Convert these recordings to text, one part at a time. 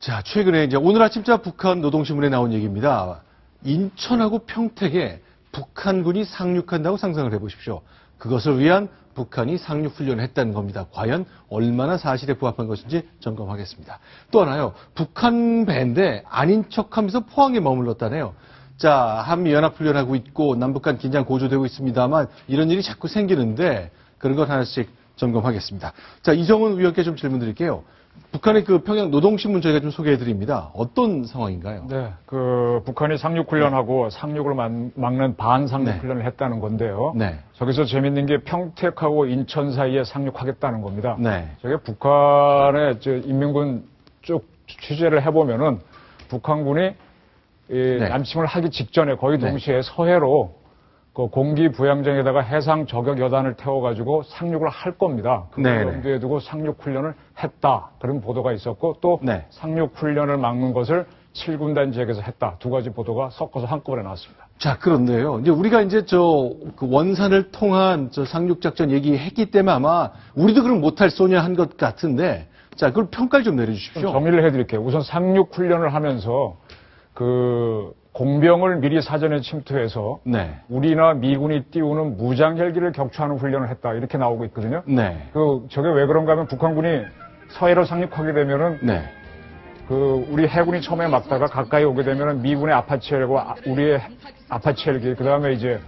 자, 최근에 이제 오늘 아침자 북한 노동신문에 나온 얘기입니다. 인천하고 평택에 북한군이 상륙한다고 상상을 해보십시오. 그것을 위한 북한이 상륙훈련을 했다는 겁니다. 과연 얼마나 사실에 부합한 것인지 점검하겠습니다. 또 하나요. 북한 배인데 아닌 척하면서 포항에 머물렀다네요. 자, 한미연합훈련하고 있고 남북 간 긴장 고조되고 있습니다만 이런 일이 자꾸 생기는데 그런 것 하나씩 점검하겠습니다. 자, 이정훈 의원께 좀 질문 드릴게요. 북한의 그 평양 노동신문 저희가 좀 소개해 드립니다. 어떤 상황인가요? 네, 북한이 상륙훈련하고 상륙을 막는 반상륙훈련을 했다는 건데요. 네. 저기서 재밌는 게 평택하고 인천 사이에 상륙하겠다는 겁니다. 네. 저게 북한의 인민군 쭉 취재를 해보면은 북한군이 남침을 하기 직전에 거의 동시에 서해로 그 공기 부양정에다가 해상 저격 여단을 태워가지고 상륙을 할 겁니다. 그걸 염두에 두고 상륙훈련을 했다. 그런 보도가 있었고 또 상륙훈련을 막는 것을 7군단 지역에서 했다. 두 가지 보도가 섞어서 한꺼번에 나왔습니다. 자, 그런데요. 이제 우리가 이제 그 원산을 통한 상륙작전 얘기했기 때문에 아마 우리도 그럼 못할 소냐 한 것 같은데 자, 그걸 평가를 좀 내려주십시오. 정리를 해드릴게요. 우선 상륙훈련을 하면서 공병을 미리 사전에 침투해서 우리나 미군이 띄우는 무장 헬기를 격추하는 훈련을 했다 이렇게 나오고 있거든요. 저게 왜 그런가 하면 북한군이 서해로 상륙하게 되면은 우리 해군이 처음에 막다가 가까이 오게 되면은 미군의 아파치 헬기와 우리의 아파치 헬기 그다음에 이제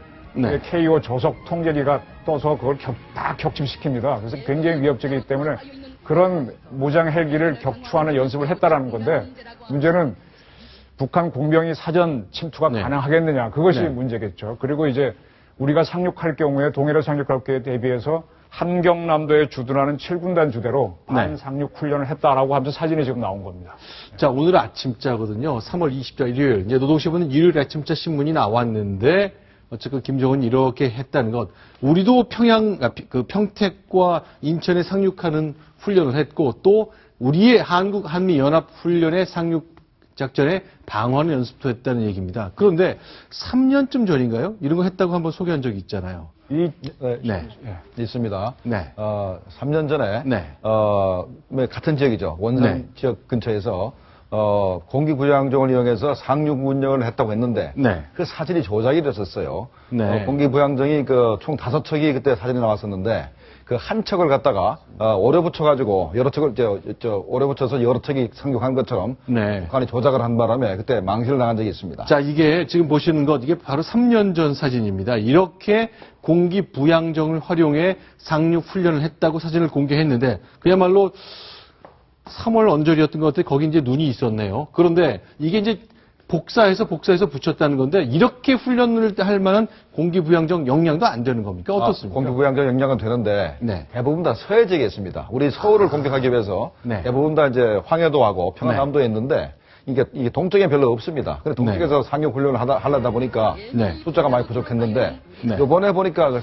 KO 조속 통제기가 떠서 그걸 다 격침시킵니다. 그래서 굉장히 위협적이기 때문에 그런 무장 헬기를 격추하는 연습을 했다라는 건데 문제는 북한 공병이 사전 침투가 가능하겠느냐. 그것이 문제겠죠. 그리고 이제 우리가 상륙할 경우에 동해로 상륙할 경우에 대비해서 한경남도에 주둔하는 7군단 주대로 반상륙 훈련을 했다라고 하면서 사진이 지금 나온 겁니다. 자, 오늘 아침자거든요. 3월 20일 일요일. 이제 노동신문은 일요일 아침자 신문이 나왔는데 어쨌든 김정은이 이렇게 했다는 것. 우리도 평택과 인천에 상륙하는 훈련을 했고 또 우리의 한미연합훈련의 상륙 작전에 방어하는 연습도 했다는 얘기입니다. 그런데 3년쯤 전인가요? 이런 거 했다고 한번 소개한 적이 있잖아요. 있습니다. 3년 전에 같은 지역이죠. 원산 지역 근처에서 공기부양정을 이용해서 상륙운영을 했다고 했는데 그 사진이 조작이 됐었어요. 공기부양정이 총 5척이 그때 사진이 나왔었는데 그 한 척을 갖다가 오래 붙여가지고 여러 척을 오래 붙여서 여러 척이 상륙한 것처럼 북한이 조작을 한 바람에 그때 망신을 당한 적이 있습니다. 자, 이게 지금 보시는 것 이게 바로 3년 전 사진입니다. 이렇게 공기 부양정을 활용해 상륙 훈련을 했다고 사진을 공개했는데 그야말로 3월 언저리였던 것 같아요. 거기 이제 눈이 있었네요. 그런데 이게 이제 복사해서 붙였다는 건데 이렇게 훈련을 할 만한 공기부양정 역량도 안 되는 겁니까? 어떻습니까? 공기부양정 역량은 되는데 대부분 다 서해 지역에 있습니다. 우리 서울을 공격하기 위해서 대부분 다 이제 황해도하고 평안남도에 있는데 이게 동쪽에 별로 없습니다. 그래서 동쪽에서 상륙 훈련을 하려다 보니까 숫자가 많이 부족했는데 이번에 보니까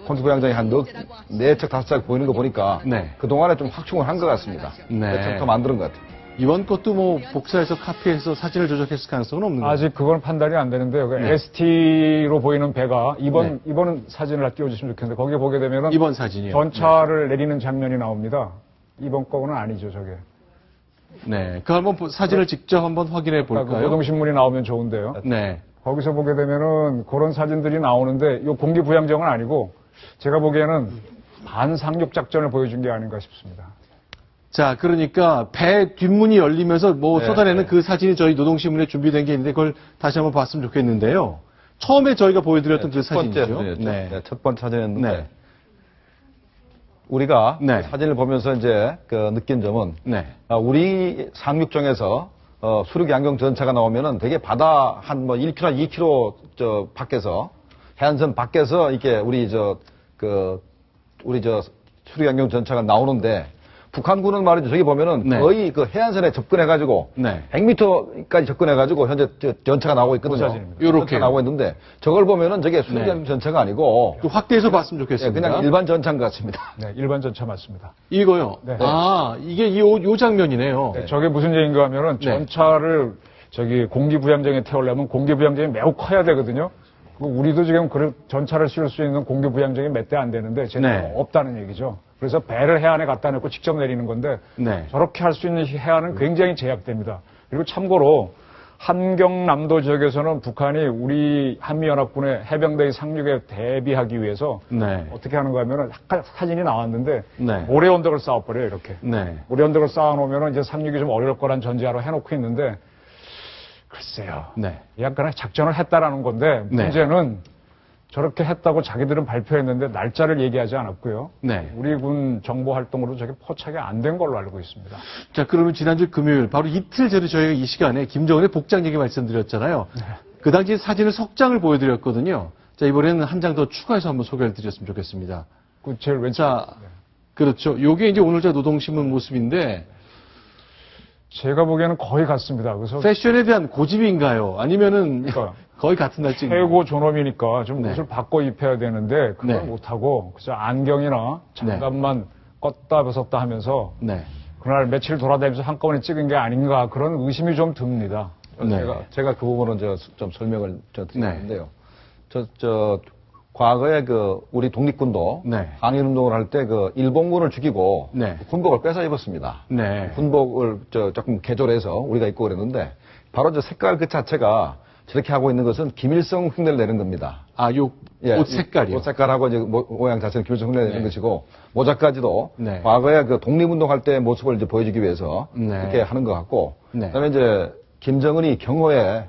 공기부양정이 한 4척, 5척 보이는 거 보니까 그동안에 좀 확충을 한 것 같습니다. 4척 더 만드는 것 같아요. 이번 것도 뭐 복사해서 카피해서 사진을 조작했을 가능성은 없는 거예요? 아직 그건 판단이 안 되는데요. ST로 보이는 배가 이번 사진을 띄워주시면 좋겠는데 거기에 보게 되면은 이번 사진이요. 전차를 내리는 장면이 나옵니다. 이번 거는 아니죠, 저게. 그 한번 사진을 직접 한번 확인해 볼까요? 노동신문이 나오면 좋은데요. 거기서 보게 되면은 그런 사진들이 나오는데 이 공기부양정은 아니고 제가 보기에는 반상륙 작전을 보여준 게 아닌가 싶습니다. 자, 그러니까 배 뒷문이 열리면서 쏟아내는 그 사진이 저희 노동신문에 준비된 게 있는데 그걸 다시 한번 봤으면 좋겠는데요. 처음에 저희가 보여드렸던 그 사진이죠. 첫 번째 사진이었는데 우리가 사진을 보면서 이제 느낀 점은 우리 상륙정에서 수륙 양경 전차가 나오면은 되게 바다 한 1km, 2km 밖에서 해안선 밖에서 이렇게 우리 수륙 양경 전차가 나오는데 북한군은 말이죠. 저기 보면은 거의 해안선에 접근해가지고 100m까지 접근해가지고 현재 전차가 나오고 있거든요. 이렇게 나오고 있는데 저걸 보면은 저게 수륙 전차가 아니고 확대해서 봤으면 좋겠습니다. 그냥 일반 전차인 것 같습니다. 일반 전차 맞습니다. 이거요. 이게 요 장면이네요. 저게 무슨 얘기인가 하면은 전차를 공기부양정에 태우려면 공기부양정이 매우 커야 되거든요. 우리도 지금 전차를 씌울 수 있는 공기부양정이 몇 대 안 되는데 제가 없다는 얘기죠. 그래서 배를 해안에 갖다 놓고 직접 내리는 건데 네. 저렇게 할 수 있는 해안은 굉장히 제약됩니다. 그리고 참고로 한경남도 지역에서는 북한이 우리 한미연합군의 해병대의 상륙에 대비하기 위해서 네. 어떻게 하는가 하면은 사진이 나왔는데 네. 모래 언덕을 쌓아버려요, 이렇게. 네. 모래 언덕을 쌓아놓으면은 이제 상륙이 좀 어려울 거란 전제하로 해놓고 있는데 글쎄요. 네. 약간의 작전을 했다라는 건데 네. 문제는 저렇게 했다고 자기들은 발표했는데 날짜를 얘기하지 않았고요. 네. 우리 군 정보 활동으로 저게 포착이 안 된 걸로 알고 있습니다. 자, 그러면 지난주 금요일 바로 이틀 전에 저희가 이 시간에 김정은의 복장 얘기 말씀드렸잖아요. 네. 그 당시 사진을 석 장을 보여드렸거든요. 자, 이번에는 한 장 더 추가해서 한번 소개를 드렸으면 좋겠습니다. 그 제일 왼쪽. 자, 그렇죠. 요게 이제 오늘자 노동신문 모습인데 제가 보기에는 거의 같습니다. 그래서 패션에 대한 고집인가요? 아니면은 그러니까 거의 같은 날 찍는 최고 존엄이니까 좀 네. 옷을 바꿔 입혀야 되는데 그걸 네. 못하고 그저 안경이나 장갑만 껐다 벗었다 하면서 네. 그날 며칠 돌아다니면서 한꺼번에 찍은 게 아닌가 그런 의심이 좀 듭니다. 네. 제가 그 부분은 좀 설명을 드리는데요. 과거에 우리 독립군도 네. 항일운동을 할 때 일본군을 죽이고 네. 군복을 뺏어 입었습니다. 네. 군복을 조금 개조해서 우리가 입고 그랬는데 바로 색깔 그 자체가 저렇게 하고 있는 것은 김일성 흉내를 내는 겁니다. 아, 요 옷 색깔이요? 옷 색깔하고 이제 모양 자체는 김일성 흉내를 내는 네. 것이고 모자까지도 네. 과거에 독립운동할 때 모습을 이제 보여주기 위해서 네. 이렇게 하는 것 같고 네. 그다음에 이제 김정은이 경호에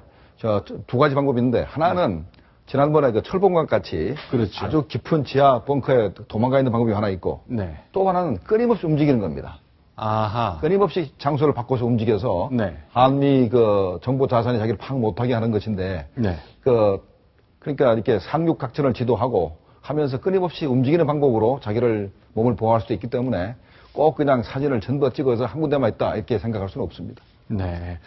두 가지 방법이 있는데 하나는 지난번에 철봉강 같이 그렇죠. 아주 깊은 지하 벙커에 도망가 있는 방법이 하나 있고 네. 또 하나는 끊임없이 움직이는 겁니다. 아하. 끊임없이 장소를 바꿔서 움직여서 네. 한미 정보 자산이 자기를 파악 못하게 하는 것인데 네. 그러니까 이렇게 상륙 작전을 지도하고 하면서 끊임없이 움직이는 방법으로 자기를 몸을 보호할 수도 있기 때문에 꼭 그냥 사진을 전부 찍어서 한 군데만 있다 이렇게 생각할 수는 없습니다. 네.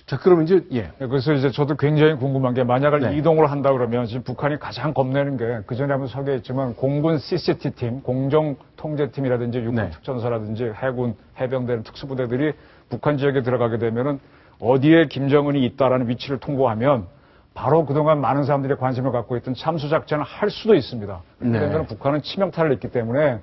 자, 그러면 이제, 예. 그래서 이제 저도 굉장히 궁금한 게 만약을 네. 이동을 한다 그러면 지금 북한이 가장 겁내는 게 그전에 한번 소개했지만 공군 CCT팀, 공정통제팀이라든지 육군특전사라든지 해군, 해병대 특수부대들이 북한 지역에 들어가게 되면은 어디에 김정은이 있다라는 위치를 통보하면 바로 그동안 많은 사람들이 관심을 갖고 있던 참수작전을 할 수도 있습니다. 그렇게 네. 되면 북한은 치명타를 입기 때문에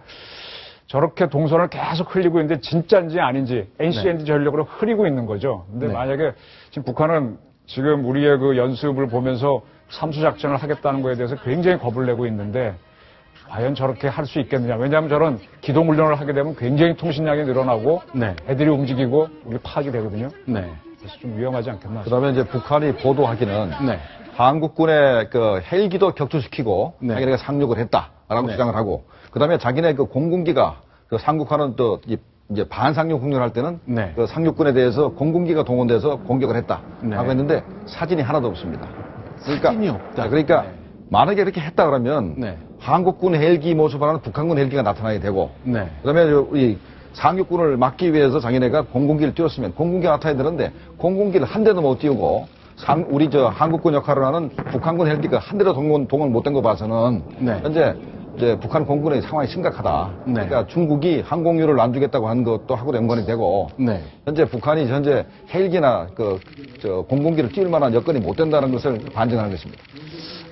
저렇게 동선을 계속 흘리고 있는데 진짜인지 아닌지 NCND 전력으로 흐리고 있는 거죠. 근데 네. 만약에 지금 북한은 지금 우리의 그 연습을 보면서 삼수작전을 하겠다는 거에 대해서 굉장히 겁을 내고 있는데 과연 저렇게 할 수 있겠느냐. 왜냐하면 저런 기동훈련을 하게 되면 굉장히 통신량이 늘어나고 네. 애들이 움직이고 우리 파악이 되거든요. 네. 그래서 좀 위험하지 않겠나. 그다음에 이제 북한이 보도하기는 네. 한국군의 헬기도 격추시키고 네. 자기네가 상륙을 했다라고 네. 주장을 하고 그다음에 자기네 공군기가 상륙하는 이제 반상륙 훈련할 때는 네. 상륙군에 대해서 공군기가 동원돼서 공격을 했다 네. 하고 했는데 사진이 하나도 없습니다. 사진이 없다. 그러니까 네. 만약에 이렇게 했다 그러면 네. 한국군 헬기 모습하는 북한군 헬기가 나타나야 되고 네. 그다음에 이 상륙군을 막기 위해서 자기네가 공군기를 띄웠으면 공군기가 나타나야 되는데 공군기를 한 대도 못 띄우고 우리 한국군 역할을 하는 북한군 헬기가 한 대도 동원 못된 거 봐서는 네. 현재 이제 북한 공군의 상황이 심각하다. 네. 그러니까 중국이 항공유를 안 주겠다고 하는 것도 하고도 연관이 되고 네. 현재 북한이 헬기나 공군기를 띄울 만한 여건이 못 된다는 것을 반증하는 것입니다.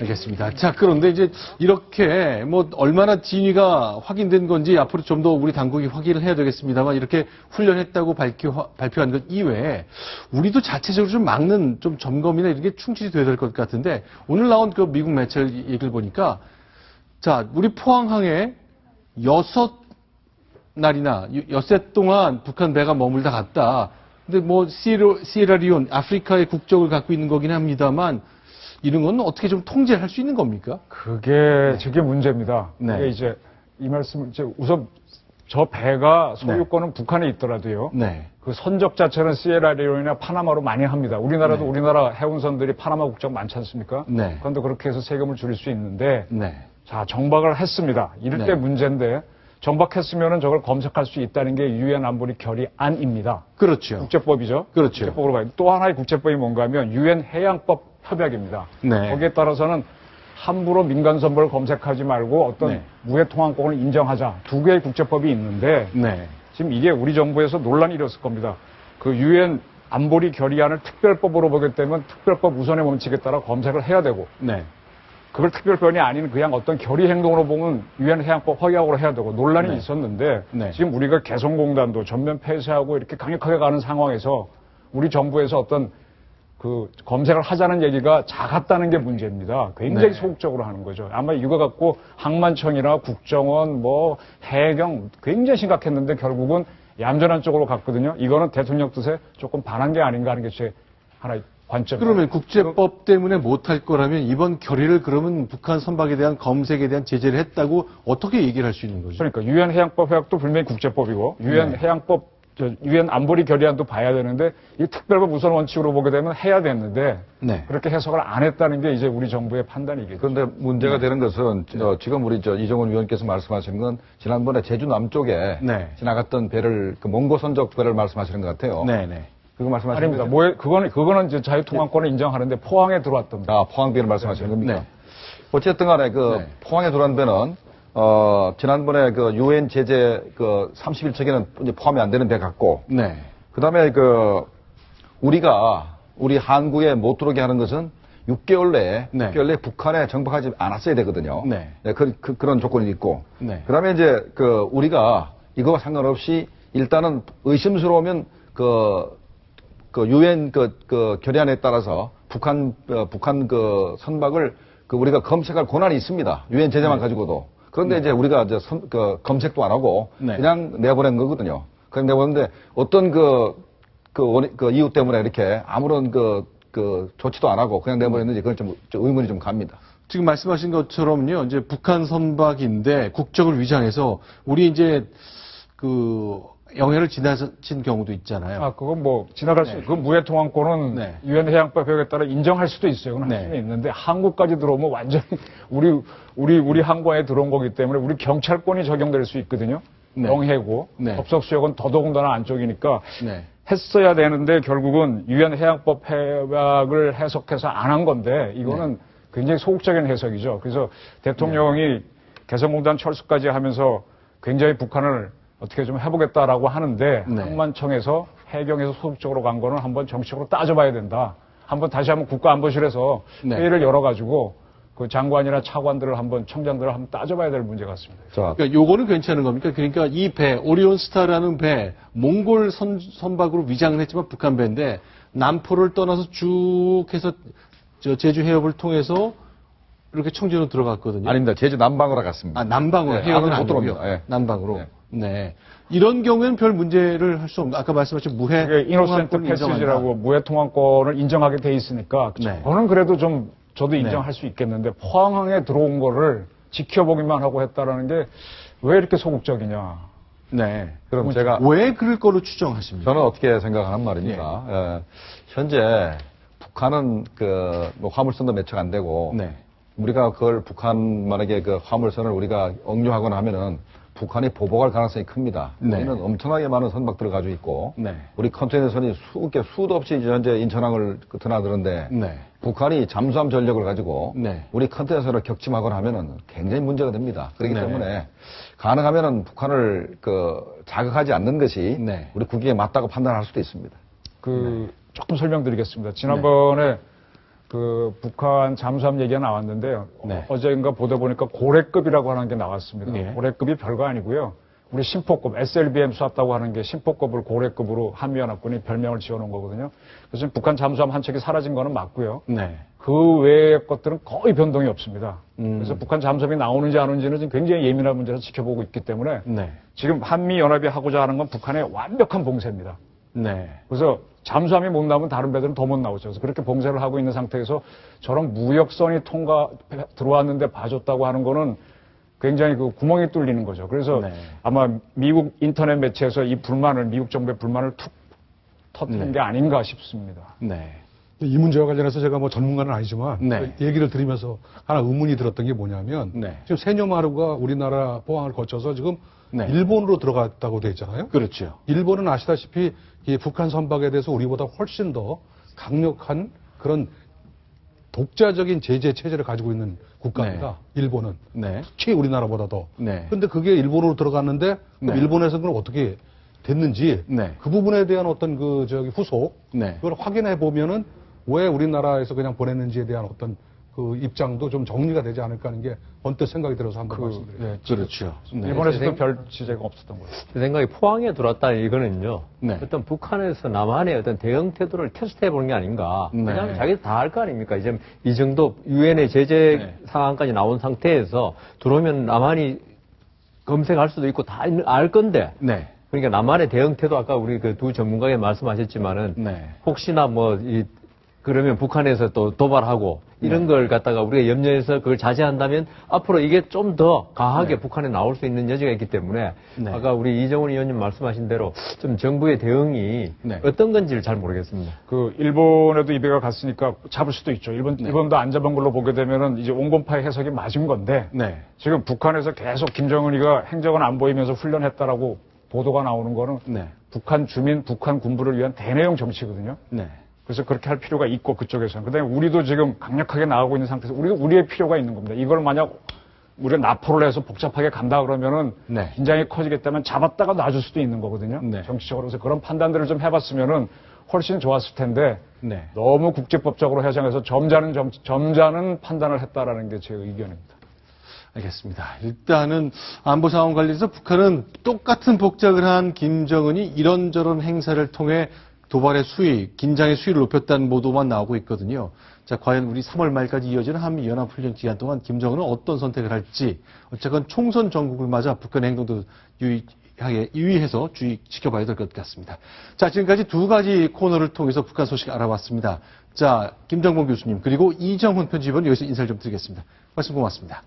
알겠습니다. 자, 그런데 이제 이렇게 얼마나 진위가 확인된 건지 앞으로 좀 더 우리 당국이 확인을 해야 되겠습니다만 이렇게 훈련했다고 발표한 것 이외에 우리도 자체적으로 좀 막는 좀 점검이나 이런 게 충실히 돼야 될 것 같은데 오늘 나온 그 미국 매체 얘기를 보니까 자, 우리 포항항에 6날이나 6세 동안 북한 배가 머물다 갔다. 근데 시에라리온, 아프리카의 국적을 갖고 있는 거긴 합니다만 이런 건 어떻게 좀 통제할 수 있는 겁니까? 저게 문제입니다. 네. 이게 이제 이 말씀을 우선 저 배가 소유권은 북한에 있더라도요. 네. 그 선적 자체는 시에라리온이나 파나마로 많이 합니다. 우리나라도 네. 우리나라 해운선들이 파나마 국적 많지 않습니까? 네. 그런데 그렇게 해서 세금을 줄일 수 있는데 네. 자, 정박을 했습니다. 이럴 때 네. 문제인데 정박했으면은 저걸 검색할 수 있다는 게 유엔 안보리 결의안입니다. 그렇죠. 국제법이죠. 그렇죠. 국제법으로 봐요. 또 하나의 국제법이 뭔가 하면 유엔 해양법 협약입니다. 네. 거기에 따라서는 함부로 민간 선박을 검색하지 말고 어떤 네. 무해 통항권을 인정하자. 두 개의 국제법이 있는데 네. 지금 이게 우리 정부에서 논란이 일었을 겁니다. 그 유엔 안보리 결의안을 특별법으로 보게 되면 특별법 우선의 원칙에 따라 검색을 해야 되고 네. 그걸 특별법이 아닌 그냥 어떤 결의 행동으로 보면 유엔 해양법 허가로 해야 되고 논란이 네. 있었는데 네. 지금 우리가 개성공단도 전면 폐쇄하고 이렇게 강력하게 가는 상황에서 우리 정부에서 어떤 그 검색을 하자는 얘기가 작았다는 게 문제입니다. 굉장히 네. 소극적으로 하는 거죠. 아마 이거 갖고 항만청이나 국정원, 뭐 해경 굉장히 심각했는데 결국은 얌전한 쪽으로 갔거든요. 이거는 대통령 뜻에 조금 반한 게 아닌가 하는 게 제 하나의 관점. 그러면 국제법 때문에 못할 거라면 이번 결의를 그러면 북한 선박에 대한 검색에 대한 제재를 했다고 어떻게 얘기를 할 수 있는 거죠? 그러니까 유엔 해양법 회약도 분명히 국제법이고 유엔 네. 해양법 유엔 안보리 결의안도 봐야 되는데 이 특별법 우선 원칙으로 보게 되면 해야 되는데 네. 그렇게 해석을 안 했다는 게 이제 우리 정부의 판단이겠죠. 그런데 문제가 되는 것은 지금 우리 이정훈 위원께서 말씀하신 건 지난번에 제주 남쪽에 네. 지나갔던 배를 그 몽고 선적 배를 말씀하시는 것 같아요. 네네. 그거 말씀하시는 아닙니다. 거죠? 그거는 이제 자유통항권을 인정하는데 포항에 들어왔던 거. 아, 포항배를 말씀하시는 겁니까? 네. 어쨌든 간에 그 네. 포항에 들어간 배는 지난번에 그 유엔 제재 그 31척에는 이제 포함이 안 되는 배 같고 네. 그다음에 우리 한국에 못 들어오게 하는 것은 6개월 내에 네. 6개월 내에 북한에 정박하지 않았어야 되거든요. 네. 그런 조건이 있고. 네. 그다음에 이제 우리가 이거와 상관없이 일단은 의심스러우면 유엔 결의안에 따라서 북한 선박을 우리가 검색할 권한이 있습니다. 유엔 제재만 가지고도. 그런데 이제 우리가 검색도 안 하고 그냥 내보낸 거거든요. 그냥 내보냈는데 어떤 이유 때문에 이렇게 아무런 조치도 안 하고 그냥 내보냈는지 그건 좀 의문이 좀 갑니다. 지금 말씀하신 것처럼요, 이제 북한 선박인데 국적을 위장해서 우리 이제 영해를 지나친 경우도 있잖아요. 아, 그건 뭐 지나갈 수, 그 무해통항권은 유엔 해양법 회약에 따라 인정할 수도 있어요. 그건 할 수는 있는데 한국까지 들어오면 완전히 우리 항구에 들어온 거기 때문에 우리 경찰권이 적용될 수 있거든요. 영해고 접속 수역은 더더군다나 안쪽이니까 했어야 되는데 결국은 유엔 해양법 회약을 해석해서 안 한 건데 이거는 굉장히 소극적인 해석이죠. 그래서 대통령이 개성공단 철수까지 하면서 굉장히 북한을 어떻게 좀 해보겠다라고 하는데 항만청에서 해경에서 소극적으로 간 거는 한번 정치적으로 따져봐야 된다. 다시 한번 국가안보실에서 회의를 열어가지고 그 장관이나 차관들을 청장들을 한번 따져봐야 될 문제 같습니다. 그러니까 요거는 괜찮은 겁니까? 그러니까 이 배, 오리온스타라는 배, 몽골 선박으로 위장을 했지만 북한 배인데 남포를 떠나서 쭉 해서 제주 해협을 통해서 이렇게 청주로 들어갔거든요. 아닙니다. 제주 남방으로 갔습니다. 아, 남방으로. 해협은 못 들어옵니다. 남방으로. 네. 이런 경우에는 별 문제를 할 수 없는, 아까 말씀하신 무해. 이노센트 패시지라고 무해 통항권을 인정하게 돼 있으니까. 저는 그래도 저도 인정할 수 있겠는데, 포항에 들어온 거를 지켜보기만 하고 했다라는 게 왜 이렇게 소극적이냐. 네. 그럼 제가. 왜 그럴 거로 추정하십니까? 저는 어떻게 생각하는 말입니다. 현재 북한은 화물선도 매체가 안 되고. 우리가 북한 만약에 화물선을 우리가 억류하거나 하면은 북한이 보복할 가능성이 큽니다. 우리는 엄청나게 많은 선박들을 가지고 있고 우리 컨테이너선이 수도 없이 현재 인천항을 드나드는데 북한이 잠수함 전력을 가지고 우리 컨테이너선을 격침하거나 하면은 굉장히 문제가 됩니다. 그렇기 때문에 가능하면은 북한을 자극하지 않는 것이 우리 국익에 맞다고 판단할 수도 있습니다. 조금 설명드리겠습니다. 지난번에 북한 잠수함 얘기가 나왔는데요. 어제인가 보다 보니까 고래급이라고 하는 게 나왔습니다. 고래급이 별거 아니고요. 우리 심포급, SLBM 쐈다고 하는 게 심포급을 고래급으로 한미연합군이 별명을 지어놓은 거거든요. 그래서 북한 잠수함 한 척이 사라진 거는 맞고요. 그 외의 것들은 거의 변동이 없습니다. 그래서 북한 잠수함이 나오는지 안 오는지는 지금 굉장히 예민한 문제로 지켜보고 있기 때문에 지금 한미연합이 하고자 하는 건 북한의 완벽한 봉쇄입니다. 그래서 잠수함이 못 나오면 다른 배들은 더 못 나오죠. 그래서 그렇게 봉쇄를 하고 있는 상태에서 저런 무역선이 들어왔는데 봐줬다고 하는 거는 굉장히 구멍이 뚫리는 거죠. 그래서 아마 미국 인터넷 매체에서 미국 정부의 불만을 툭 터뜨린 게 아닌가 싶습니다. 이 문제와 관련해서 제가 전문가는 아니지만 얘기를 들으면서 하나 의문이 들었던 게 뭐냐면 지금 세뇨마루가 우리나라 포항을 거쳐서 지금 일본으로 들어갔다고 돼 있잖아요. 그렇죠. 일본은 아시다시피 이 북한 선박에 대해서 우리보다 훨씬 더 강력한 그런 독자적인 제재 체제를 가지고 있는 국가입니다. 일본은. 특히 우리나라보다 더. 그런데 그게 일본으로 들어갔는데 일본에서는 그럼 어떻게 됐는지 그 부분에 대한 어떤 후속 그걸 확인해 보면은 왜 우리나라에서 그냥 보냈는지에 대한 어떤 그 입장도 좀 정리가 되지 않을까 하는 게 언뜻 생각이 들어서 한번 말씀드려요. 네, 그렇죠. 네. 일본에서도 별 지재가 없었던 거예요. 제 생각에 포항에 들어왔다 이거는요. 네. 어떤 북한에서 남한의 어떤 대응 태도를 테스트해 보는 게 아닌가. 네. 왜냐하면 자기도 다 알 거 아닙니까? 이제 이 정도 유엔의 제재 상황까지 나온 상태에서 들어오면 남한이 검색할 수도 있고 다 알 건데. 네. 그러니까 남한의 대응 태도 아까 우리 그 두 전문가가 말씀하셨지만은 네. 혹시나 그러면 북한에서 또 도발하고 이런 걸 갖다가 우리가 염려해서 그걸 자제한다면 앞으로 이게 좀 더 강하게 북한에 나올 수 있는 여지가 있기 때문에 아까 우리 이정훈 의원님 말씀하신 대로 좀 정부의 대응이 어떤 건지를 잘 모르겠습니다. 그 일본에도 이배가 갔으니까 잡을 수도 있죠. 일본도 안 잡은 걸로 보게 되면은 이제 온건파의 해석이 맞은 건데 지금 북한에서 계속 김정은이가 행적은 안 보이면서 훈련했다라고 보도가 나오는 거는 북한 주민, 북한 군부를 위한 대내용 정치거든요. 그래서 그렇게 할 필요가 있고 그쪽에서는. 그다음에 우리도 지금 강력하게 나가고 있는 상태에서 우리의 필요가 있는 겁니다. 이걸 만약 우리가 납포를 해서 복잡하게 간다 그러면은 긴장이 커지겠다면 잡았다가 놔줄 수도 있는 거거든요. 정치적으로. 그래서 그런 판단들을 좀 해봤으면은 훨씬 좋았을 텐데 너무 국제법적으로 해석해서 점잖은 판단을 했다라는 게 제 의견입니다. 알겠습니다. 일단은 안보 상황 관련해서 북한은 똑같은 복작을 한 김정은이 이런저런 행사를 통해 도발의 수위, 긴장의 수위를 높였다는 보도만 나오고 있거든요. 자, 과연 우리 3월 말까지 이어지는 한미연합훈련 기간 동안 김정은은 어떤 선택을 할지, 어쨌건 총선 전국을 맞아 북한의 행동도 유의해서 지켜봐야 될 것 같습니다. 자, 지금까지 두 가지 코너를 통해서 북한 소식 알아봤습니다. 자, 김정봉 교수님, 그리고 이정훈 편집위원 여기서 인사를 좀 드리겠습니다. 말씀 고맙습니다.